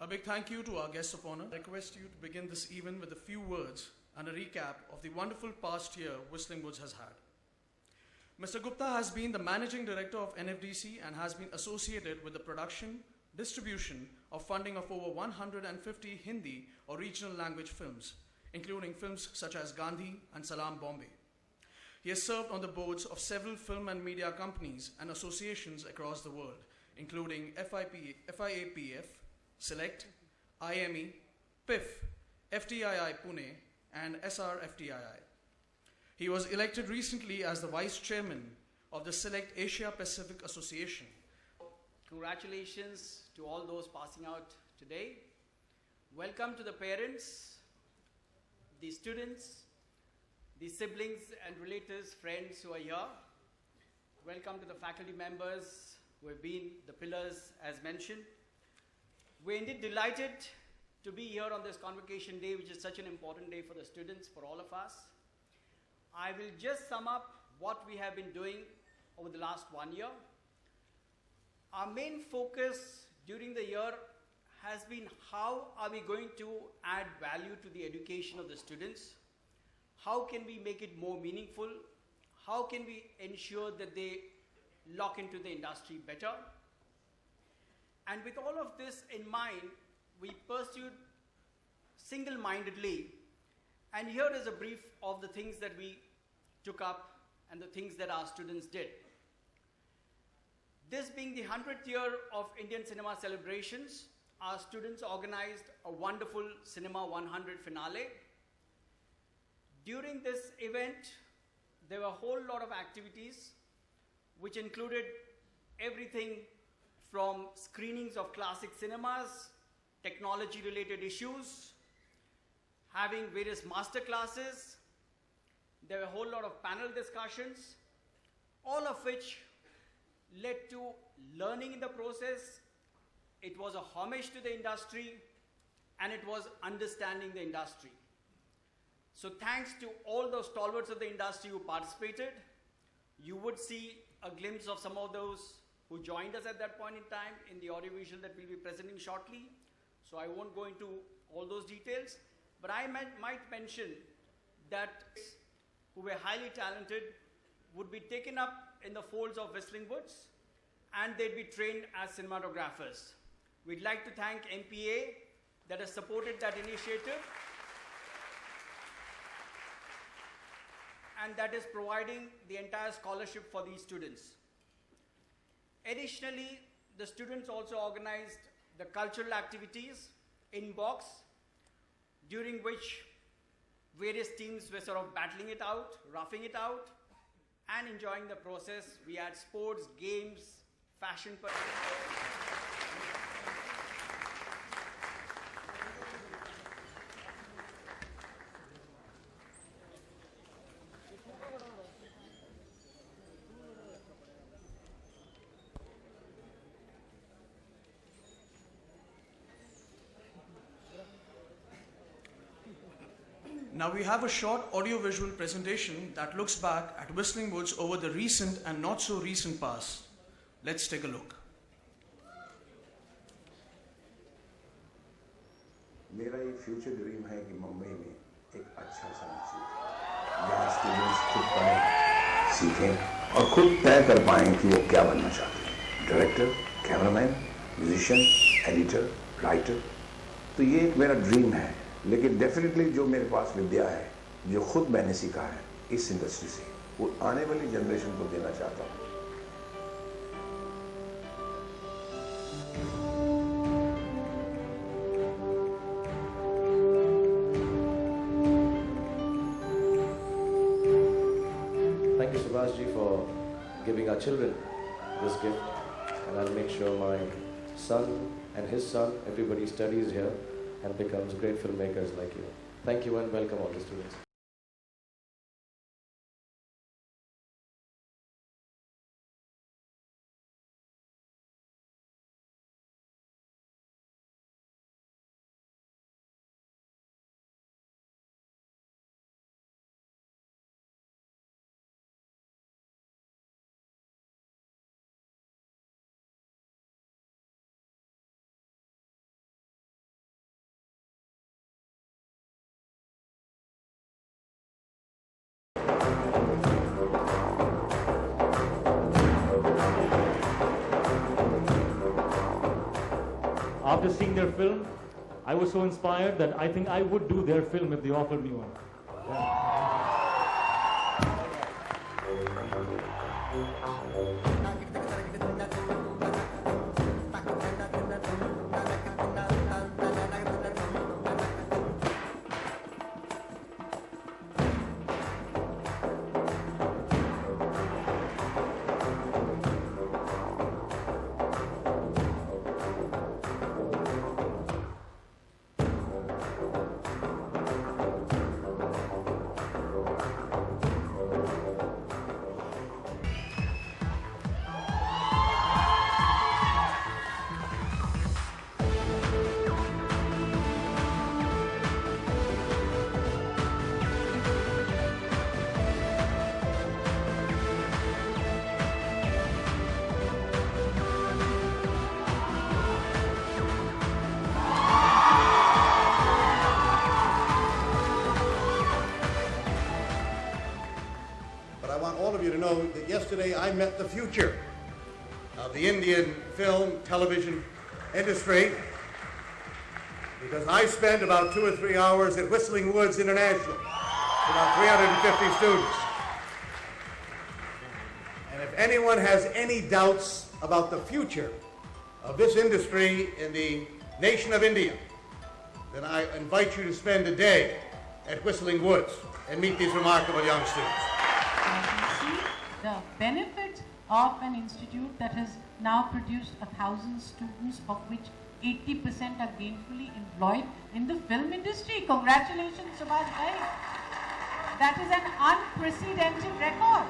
A big thank you to our guests of honor. I request you to begin this event with a few words and a recap of the wonderful past year Whistling Woods has had. Mr. Gupta has been the Managing Director of NFDC and has been associated with the production, distribution of funding of over 150 Hindi or regional language films, including films such as Gandhi and Salam Bombay. He has served on the boards of several film and media companies and associations across the world, including FIAPF, Select, IME, PIF, FTII Pune, and SRFTII. He was elected recently as the Vice Chairman of the Select Asia Pacific Association. Congratulations to all those passing out today. Welcome to the parents, the students, the siblings and relatives, friends who are here. Welcome to the faculty members who have been the pillars as mentioned. We're indeed delighted to be here on this Convocation Day, which is such an important day for the students, for all of us. I will just sum up what we have been doing over the last 1 year. Our main focus during the year has been how are we going to add value to the education of the students? How can we make it more meaningful? How can we ensure that they lock into the industry better? And with all of this in mind, we pursued single-mindedly. And here is a brief of the things that we took up and the things that our students did. This being the 100th year of Indian cinema celebrations, our students organized a wonderful Cinema 100 finale. During this event, there were a whole lot of activities which included everything from screenings of classic cinemas, technology-related issues, having various master classes. There were a whole lot of panel discussions, all of which led to learning in the process. It was a homage to the industry, and it was understanding the industry. So thanks to all those stalwarts of the industry who participated. You would see a glimpse of some of those who joined us at that point in time in the audiovisual that we'll be presenting shortly. So I won't go into all those details, but I might mention that who were highly talented would be taken up in the folds of Whistling Woods, and they'd be trained as cinematographers. We'd like to thank MPA that has supported that initiative and that is providing the entire scholarship for these students. Additionally, the students also organized the cultural activities in box, during which various teams were sort of battling it out, roughing it out, and enjoying the process. We had sports, games, fashion. Now we have a short audiovisual presentation that looks back at Whistling Woods over the recent and not so recent past. Let's take a look. मेरा ये future dream है कि मुंबई में एक अच्छा सा institute जहाँ students खुद पढ़ें, सीखें और खुद तय कर पाएं कि वो क्या बनना चाहते हैं, director, cameraman, musician, editor, writer. तो ये एक मेरा ड्रीम है, लेकिन डेफिनेटली जो मेरे पास विद्या है, जो खुद मैंने सीखा है इस इंडस्ट्री से, वो आने वाली जनरेशन को देना चाहता हूँ। Thank you, Subhash ji, for giving our children this gift, and I'll make sure my son and his son, everybody studies here and becomes great filmmakers like you. Thank you and welcome all the students. after seeing their film, I was so inspired that I think I would do their film if they offered me one. That yesterday I met the future of the Indian film, television industry because I spent about 2 or 3 hours at Whistling Woods International with about 350 students. And if anyone has any doubts about the future of this industry in the nation of India, then I invite you to spend a day at Whistling Woods and meet these remarkable young students. The benefit of an institute that has now produced 1,000 students, of which 80% are gainfully employed in the film industry. Congratulations, Subhash Bhai. That is an unprecedented record.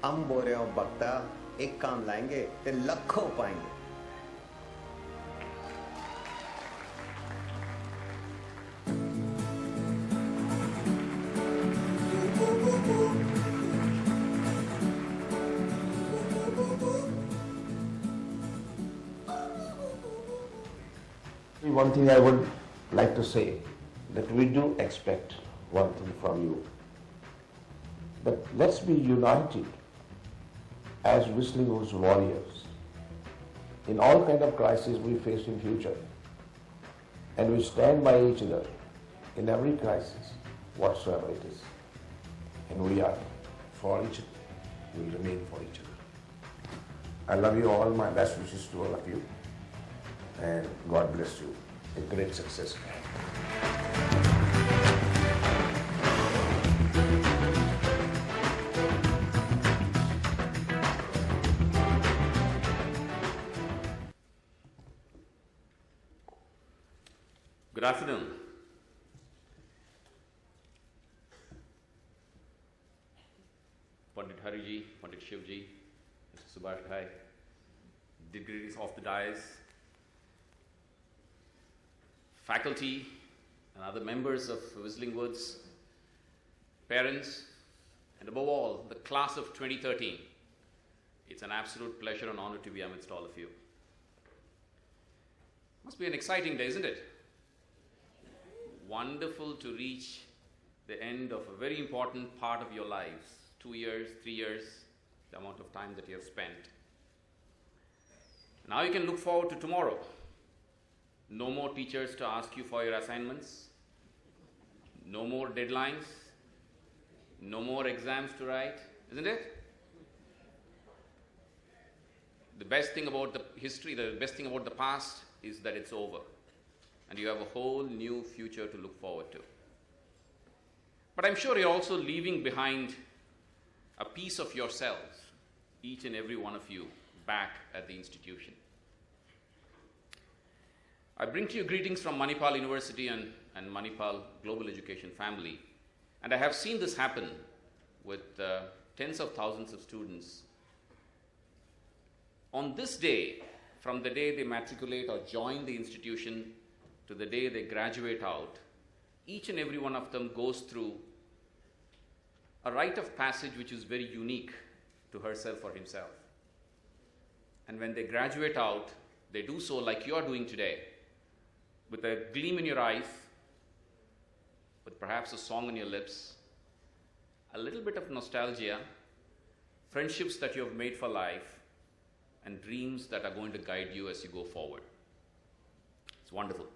हम बोल रहे हो बक्ता एक काम लाएंगे ते लखों पाएंगे. One thing I would like to say, that we do expect one thing from you. But let's be united as Whistling Woods warriors in all kind of crises we face in future. And we stand by each other in every crisis, whatsoever it is. And we are for each other. We remain for each other. I love you all. My best wishes to all of you. And God bless you. A great success. Good afternoon. Pandit Hariji, Pandit Shivji, Mr. Subhash Bhai, dignitaries of the dais, faculty and other members of Whistling Woods, parents, and above all, the class of 2013. It's an absolute pleasure and honor to be amidst all of you. Must be an exciting day, isn't it? Wonderful to reach the end of a very important part of your lives. 2 years, 3 years, the amount of time that you have spent. Now you can look forward to tomorrow. No more teachers to ask you for your assignments. No more deadlines. No more exams to write, isn't it? The best thing about the history, the best thing about the past is that it's over. And you have a whole new future to look forward to. But I'm sure you're also leaving behind a piece of yourselves, each and every one of you, back at the institution. I bring to you greetings from Manipal University and Manipal Global Education family. And I have seen this happen with tens of thousands of students. On this day, from the day they matriculate or join the institution to the day they graduate out, each and every one of them goes through a rite of passage which is very unique to herself or himself. And when they graduate out, they do so like you are doing today, with a gleam in your eyes, with perhaps a song on your lips, a little bit of nostalgia, friendships that you have made for life, and dreams that are going to guide you as you go forward. It's wonderful,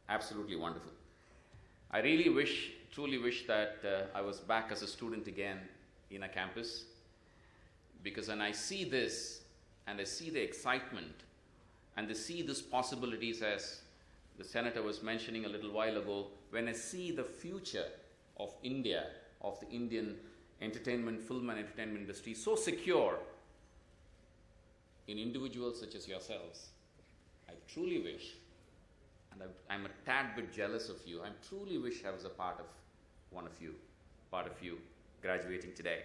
absolutely wonderful. I really wish, truly wish that I was back as a student again in a campus, because when I see this and I see the excitement and I see these possibilities, as the Senator was mentioning a little while ago, when I see the future of India, of the Indian entertainment, film and entertainment industry so secure in individuals such as yourselves, I truly wish, and I'm a tad bit jealous of you, I truly wish I was a part of one of you, part of you graduating today.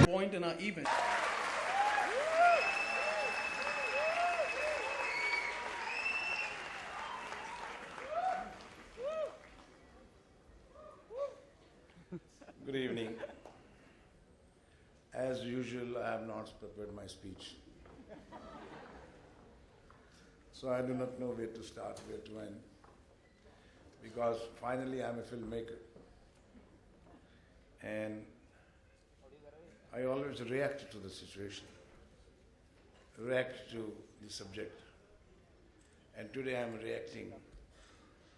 Point in our event. Good evening. As usual, I have not prepared my speech. So I do not know where to start, where to end. Because finally I'm a filmmaker. And I always react to the situation, react to the subject. And today I'm reacting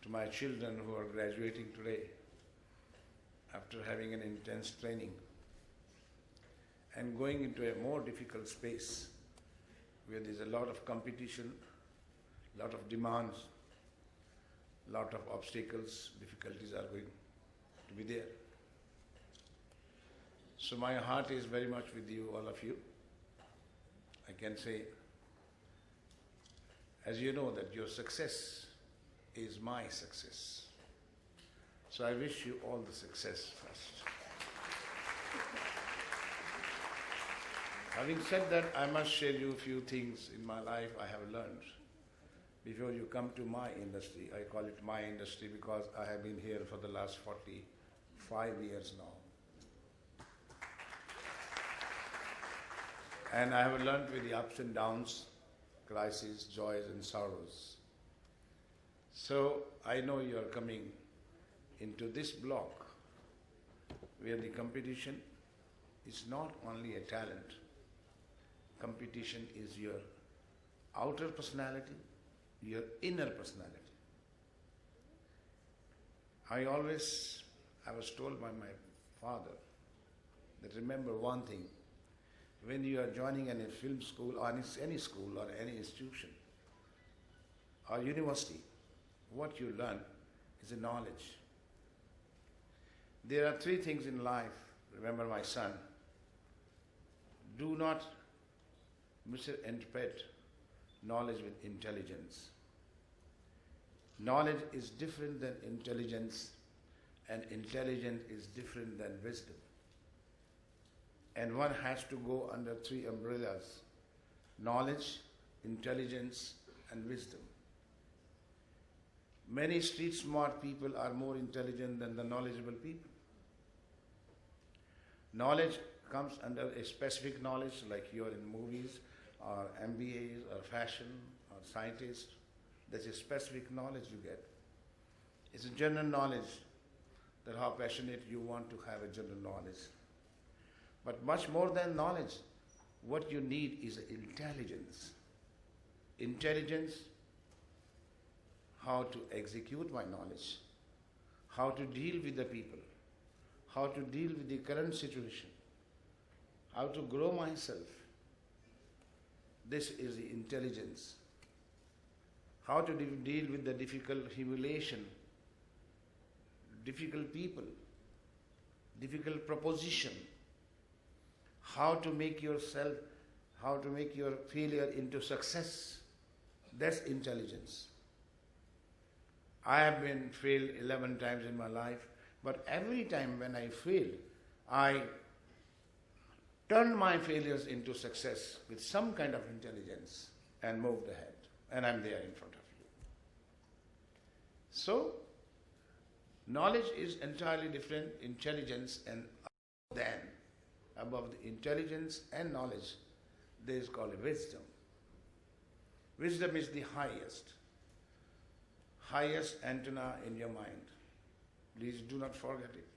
to my children who are graduating today after having an intense training and going into a more difficult space where there's a lot of competition, a lot of demands, a lot of obstacles, difficulties are going to be there. So my heart is very much with you, all of you. I can say, as you know, that your success is my success. So I wish you all the success first. Having said that, I must share you a few things in my life I have learned. Before you come to my industry, I call it my industry because I have been here for the last 45 years now. And I have learned with the ups and downs, crises, joys and sorrows. So I know you are coming into this block where the competition is not only a talent. Competition is your outer personality, your inner personality. I was told by my father that remember one thing, when you are joining any film school or any school or any institution or university, what you learn is a knowledge. There are three things in life, remember my son, do not misinterpret knowledge with intelligence. Knowledge is different than intelligence, and intelligence is different than wisdom. And one has to go under three umbrellas: knowledge, intelligence, and wisdom. Many street smart people are more intelligent than the knowledgeable people. Knowledge comes under a specific knowledge, like you're in movies, or MBAs, or fashion, or scientists. That's a specific knowledge you get. It's a general knowledge, that how passionate you want to have a general knowledge. But much more than knowledge, what you need is intelligence. Intelligence, how to execute my knowledge, how to deal with the people, how to deal with the current situation, how to grow myself. This is the intelligence. How to deal with the difficult humiliation, difficult people, difficult proposition, how to make yourself, how to make your failure into success. That's intelligence. I have been failed 11 times in my life, but every time when I failed, I turned my failures into success with some kind of intelligence and moved ahead. And I'm there in front of you. So, knowledge is entirely different. Intelligence, and above the intelligence and knowledge, there is called wisdom. Wisdom is the highest antenna in your mind. Please do not forget it.